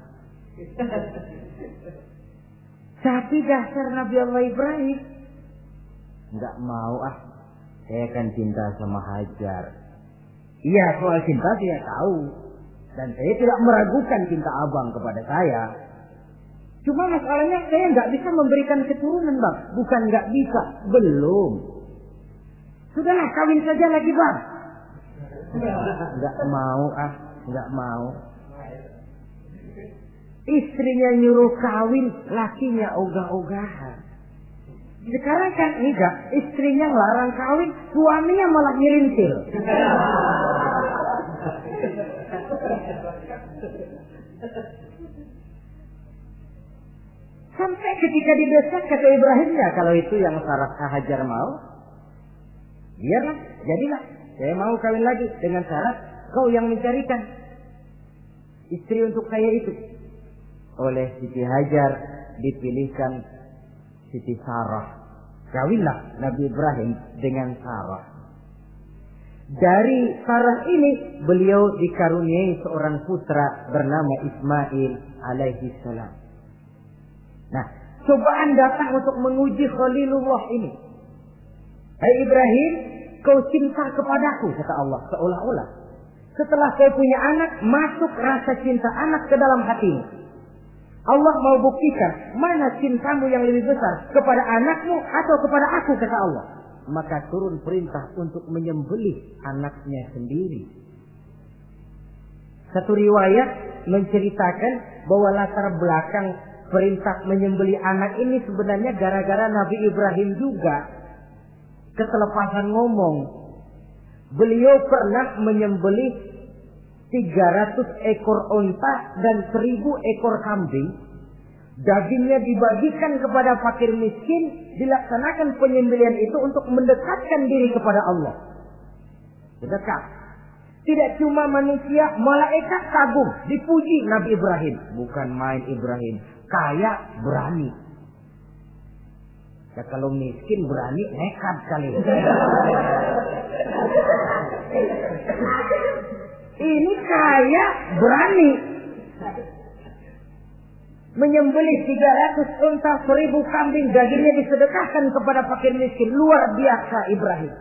Tapi dasar Nabi Allah Ibrahim, enggak mau saya kan cinta sama Hajar. Iya, soal cinta saya tahu. Dan saya tidak meragukan cinta abang kepada saya. Cuma masalahnya saya nggak bisa memberikan keturunan Bang. Bukan nggak bisa, belum. Sudahlah kawin saja lagi Bang. Nggak mau nggak mau. Istrinya nyuruh kawin, lakinya ogah-ogahan. Sekarang kan enggak, istrinya larang kawin, suaminya malah nyelintir. Sampai ketika didesak kata Ibrahim, ya kalau itu yang Sarah Hajar mau, biarlah, jadilah. Saya mau kawin lagi dengan syarat kau yang mencarikan istri untuk saya itu. Oleh Siti Hajar dipilihkan Siti Sarah. Kawinlah Nabi Ibrahim dengan Sarah. Dari Sarah ini beliau dikaruniai seorang putra bernama Ismail alaihi salam. Nah, cobaan datang untuk menguji Khalilullah ini. Hai Ibrahim, kau cinta kepadaku, kata Allah, seolah-olah. Setelah kau punya anak, masuk rasa cinta anak ke dalam hatimu. Allah mau buktikan mana cintamu yang lebih besar, kepada anakmu atau kepada aku, kata Allah. Maka turun perintah untuk menyembelih anaknya sendiri. Satu riwayat menceritakan bahwa latar belakang perintah menyembelih anak ini sebenarnya gara-gara Nabi Ibrahim juga ketelepasan ngomong. Beliau pernah menyembelih 300 ekor onta dan 1000 ekor kambing. Dagingnya dibagikan kepada fakir miskin, dilaksanakan penyembelihan itu untuk mendekatkan diri kepada Allah. Dekat. Tidak cuma manusia, malaikat kagum, dipuji Nabi Ibrahim. Bukan main Ibrahim, kaya berani. Ya kalau miskin berani, nekat kali. Ini kaya berani. Menyembelih 300 unta, 1000 kambing, dagingnya disedekahkan kepada fakir miskin. Luar biasa Ibrahim.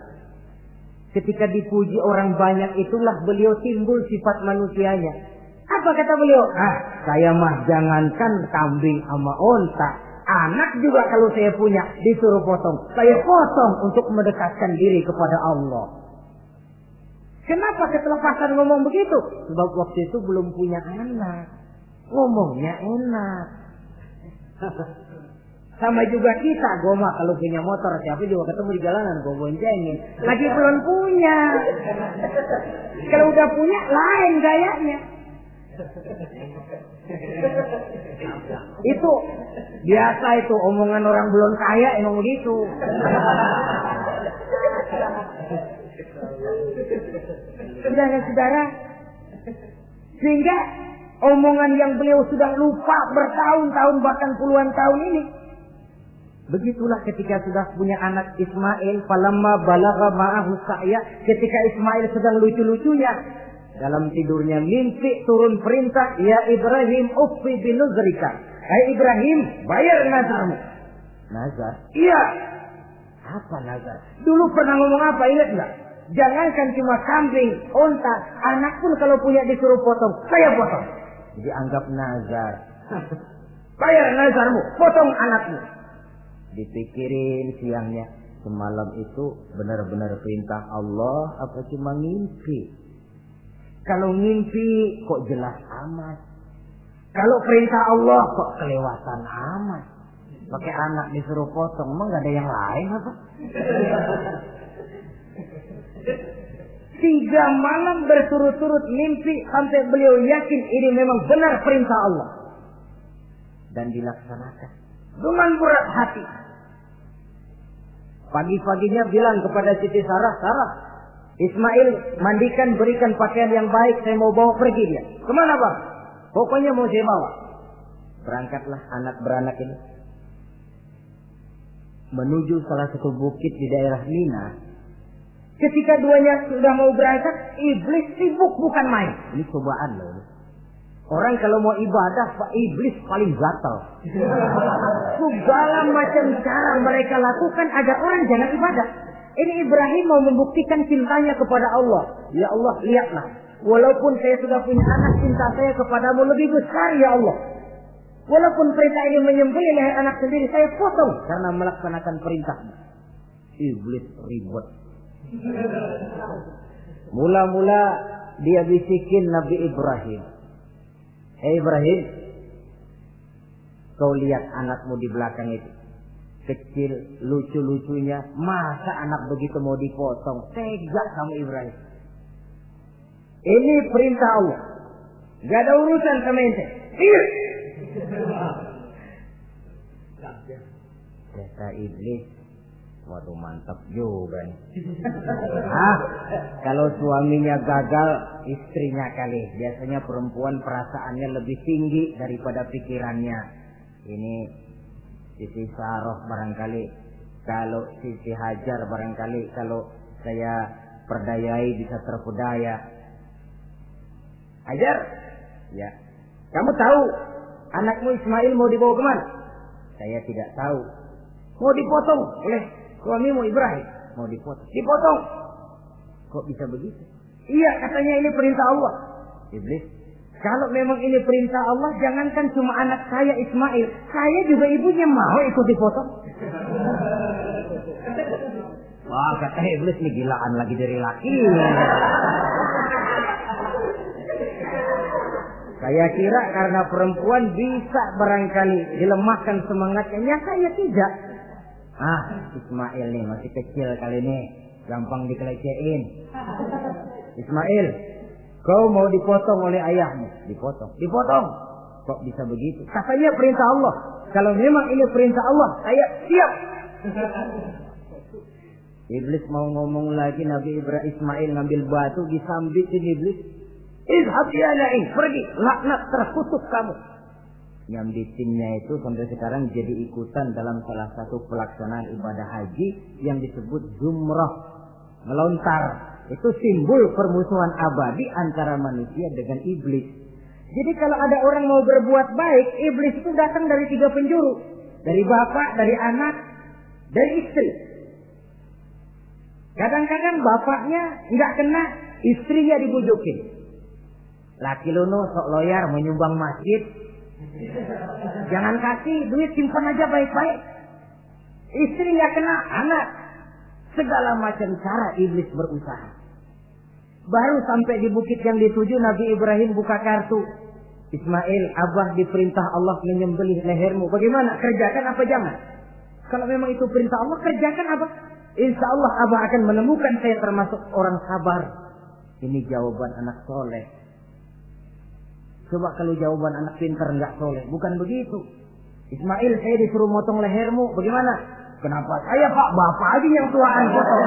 Ketika dipuji orang banyak itulah beliau timbul sifat manusianya. Apa kata beliau? Saya mah jangankan kambing sama unta, anak juga kalau saya punya disuruh potong, saya potong untuk mendekatkan diri kepada Allah. Kenapa ketelepasan ngomong begitu? Sebab waktu itu belum punya anak. Ngomongnya enak. Sama juga kita, goma kalau punya motor, siapa juga ketemu di jalanan, gue boncengin. Lagi belum punya. Kalau udah punya, lain gayanya. Itu biasa itu, omongan orang belum kaya emang begitu. Saudara-saudara, sehingga omongan yang beliau sudah lupa bertahun-tahun bahkan puluhan tahun ini. Begitulah ketika sudah punya anak Ismail, falamma balagha ma'ahu sa'ya, ketika Ismail sedang lucu-lucunya dalam tidurnya mimpi turun perintah, ya Ibrahim uffi binuzrika. Hai Ibrahim, bayar nazarmu. Nazar? Iya. Apa nazar? Dulu pernah ngomong apa, ingat enggak? Jangankan cuma kambing, unta, anak pun kalau punya disuruh potong, saya potong. Jadi anggap nazar. Bayar nazarmu, potong anakmu. Dipikirin siangnya, semalam itu benar-benar perintah Allah apa cuma ngimpi? Kalau ngimpi kok jelas amat. Kalau perintah Allah kok kelewatan amat. Pakai anak disuruh potong, emang gak ada yang lain apa? 3 malam berturut-turut mimpi sampai beliau yakin ini memang benar perintah Allah. Dan dilaksanakan dengan berat hati. Pagi-paginya bilang kepada Siti Sarah, Sarah, Ismail mandikan, berikan pakaian yang baik, saya mau bawa pergi dia. Kemana bang? Pokoknya mau saya bawa. Berangkatlah anak beranak ini menuju salah satu bukit di daerah Mina. Ketika duanya sudah mau berangkat, iblis sibuk bukan main. Ini cobaan loh. Orang kalau mau ibadah, Pak, iblis paling gatal. Segala macam cara mereka lakukan agar orang jangan ibadah. Ini Ibrahim mau membuktikan cintanya kepada Allah. Ya Allah, lihatlah. Walaupun saya sudah punya anak, cinta saya kepadamu lebih besar ya Allah. Walaupun perintah ini menyembelih leher anak sendiri, saya potong karena melaksanakan perintahmu. Iblis ribut. Mula-mula dia bisikin Nabi Ibrahim. Hei Ibrahim, kau lihat anakmu di belakang itu. Kecil, lucu-lucunya. Masa anak begitu mau dipotong? Tega kamu Ibrahim. Ini perintah Allah. Gak ada urusan sama ente. Iya. Kata iblis, waduh mantap juga nih. Kalau suaminya gagal, istrinya kali. Biasanya perempuan perasaannya lebih tinggi daripada pikirannya. Ini Siti Sarah barangkali, kalau Siti Hajar barangkali, kalau saya perdayai bisa terpedaya. Hajar, ya. Kamu tahu anakmu Ismail mau dibawa kemana? Saya tidak tahu. Mau dipotong oleh suamimu Ibrahim. Mau dipotong. Dipotong. Kok bisa begitu? Iya, katanya ini perintah Allah. Iblis, Kalau memang ini perintah Allah, jangankan cuma anak saya Ismail, saya juga ibunya mau ikut dipotong. Wah, kata iblis nih gilaan lagi dari laki. Saya kira karena perempuan bisa barangkali dilemahkan semangatnya, saya tidak. Ismail nih masih kecil kali ini, gampang dikelecehin. Ismail, kau mau dipotong oleh ayahmu? Dipotong. Kok bisa begitu? Katanya perintah Allah. Kalau memang ini perintah Allah, saya siap. Iblis mau ngomong lagi, Nabi Ismail ngambil batu disambitin iblis. Izhab ya la'in, pergi, laknat, terkutuk kamu. Nyambitinnya itu sampai sekarang jadi ikutan dalam salah satu pelaksanaan ibadah haji yang disebut zumrah, melontar. Itu simbol permusuhan abadi antara manusia dengan iblis. Jadi kalau ada orang mau berbuat baik, iblis itu datang dari 3 penjuru. Dari bapak, dari anak, dari istri. Kadang-kadang bapaknya nggak kena, istrinya dibujukin. Laki lu no sok loyar menyumbang masjid. Jangan kasih duit, simpan aja baik-baik. Istri nggak kena, anak. Segala macam cara iblis berusaha. Baru sampai di bukit yang dituju, Nabi Ibrahim buka kartu. Ismail, abah diperintah Allah menyembelih lehermu. Bagaimana? Kerjakan apa jangan? Kalau memang itu perintah Allah, kerjakan apa? Insya Allah abah akan menemukan saya termasuk orang sabar. Ini jawaban anak soleh. Coba kalau jawaban anak pintar nggak soleh, bukan begitu. Ismail, saya disuruh motong lehermu, bagaimana? Kenapa saya pak? Bapak aja yang tuaan potong.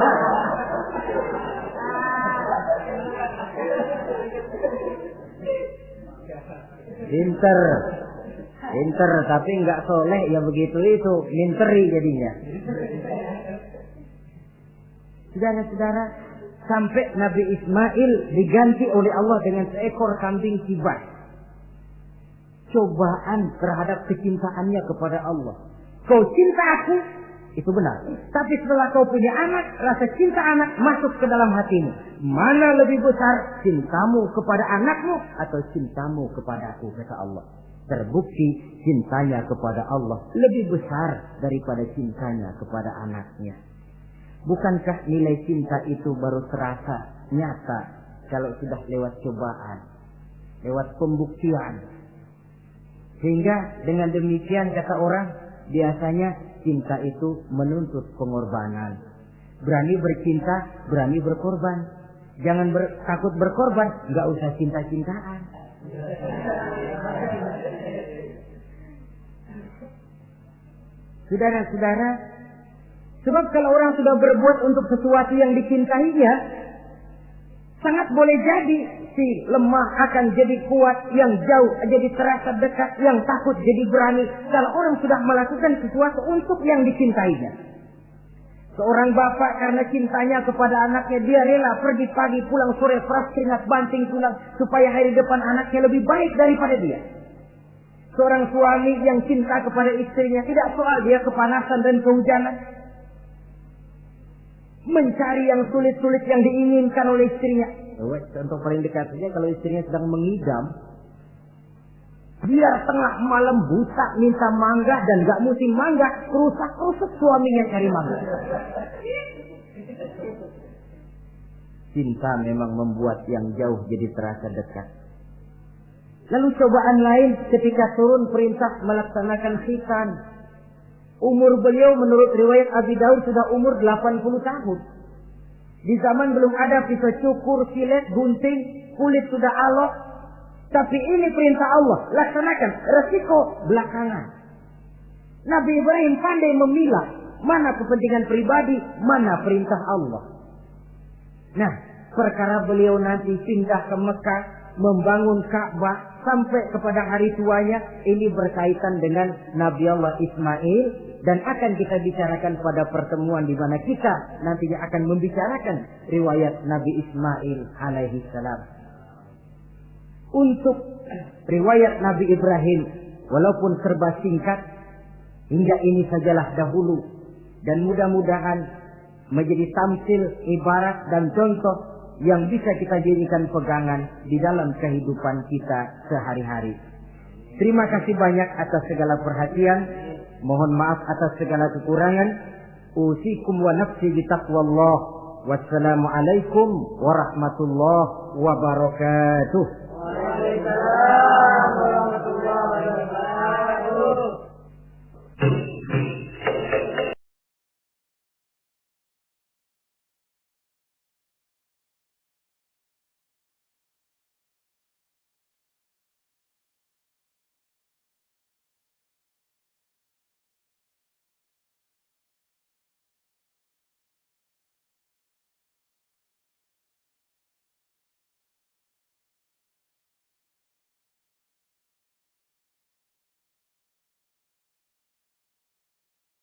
Pinter, tapi nggak soleh ya begitu itu, minteri jadinya. Saudara-saudara, sampai Nabi Ismail diganti oleh Allah dengan seekor kambing kibas. Cobaan terhadap kecintaannya kepada Allah. Kau cinta aku, itu benar. Tapi setelah kau punya anak, rasa cinta anak masuk ke dalam hatimu. Mana lebih besar, cintamu kepada anakmu atau cintamu kepada aku, kata Allah. Terbukti cintanya kepada Allah lebih besar daripada cintanya kepada anaknya. Bukankah nilai cinta itu baru terasa nyata kalau sudah lewat cobaan, lewat pembuktian? Sehingga dengan demikian kata orang, biasanya cinta itu menuntut pengorbanan. Berani bercinta, berani berkorban. Jangan takut berkorban, nggak usah cinta-cintaan. Saudara-saudara, sebab kalau orang sudah berbuat untuk sesuatu yang dicintainya, sangat boleh jadi si lemah akan jadi kuat, yang jauh jadi terasa dekat, yang takut jadi berani. Kalau orang sudah melakukan sesuatu untuk yang dicintainya. Seorang bapak karena cintanya kepada anaknya, dia rela pergi pagi pulang sore, peras keringat banting tulang supaya hari depan anaknya lebih baik daripada dia. Seorang suami yang cinta kepada istrinya, tidak soal dia kepanasan dan kehujanan, mencari yang sulit-sulit yang diinginkan oleh istrinya. Contoh paling dekat saja, kalau istrinya sedang mengidam, biar tengah malam buta minta mangga dan gak musim mangga, rusak-rusak suaminya cari mangga. Cinta memang membuat yang jauh jadi terasa dekat. Lalu cobaan lain ketika turun perintah melaksanakan khitan. Umur beliau menurut riwayat Abi Daud sudah umur 80 tahun. Di zaman belum ada pisau cukur, silet, gunting, kulit sudah alot. Tapi ini perintah Allah, laksanakan. Resiko belakangan. Nabi Ibrahim pandai memilah mana kepentingan pribadi, mana perintah Allah. Nah, perkara beliau nanti pindah ke Mekah, membangun Ka'bah sampai kepada hari tuanya, ini berkaitan dengan Nabi Allah Ismail, dan akan kita bicarakan pada pertemuan di mana kita nantinya akan membicarakan riwayat Nabi Ismail alaihi salam. Untuk riwayat Nabi Ibrahim, walaupun serba singkat, hingga ini sajalah dahulu, dan mudah-mudahan menjadi tamsil, ibarat dan contoh yang bisa kita jadikan pegangan di dalam kehidupan kita sehari-hari. Terima kasih banyak atas segala perhatian. Mohon maaf atas segala kekurangan. Usikum wa nafsi bitaqwallah. Wassalamualaikum warahmatullahi wabarakatuh.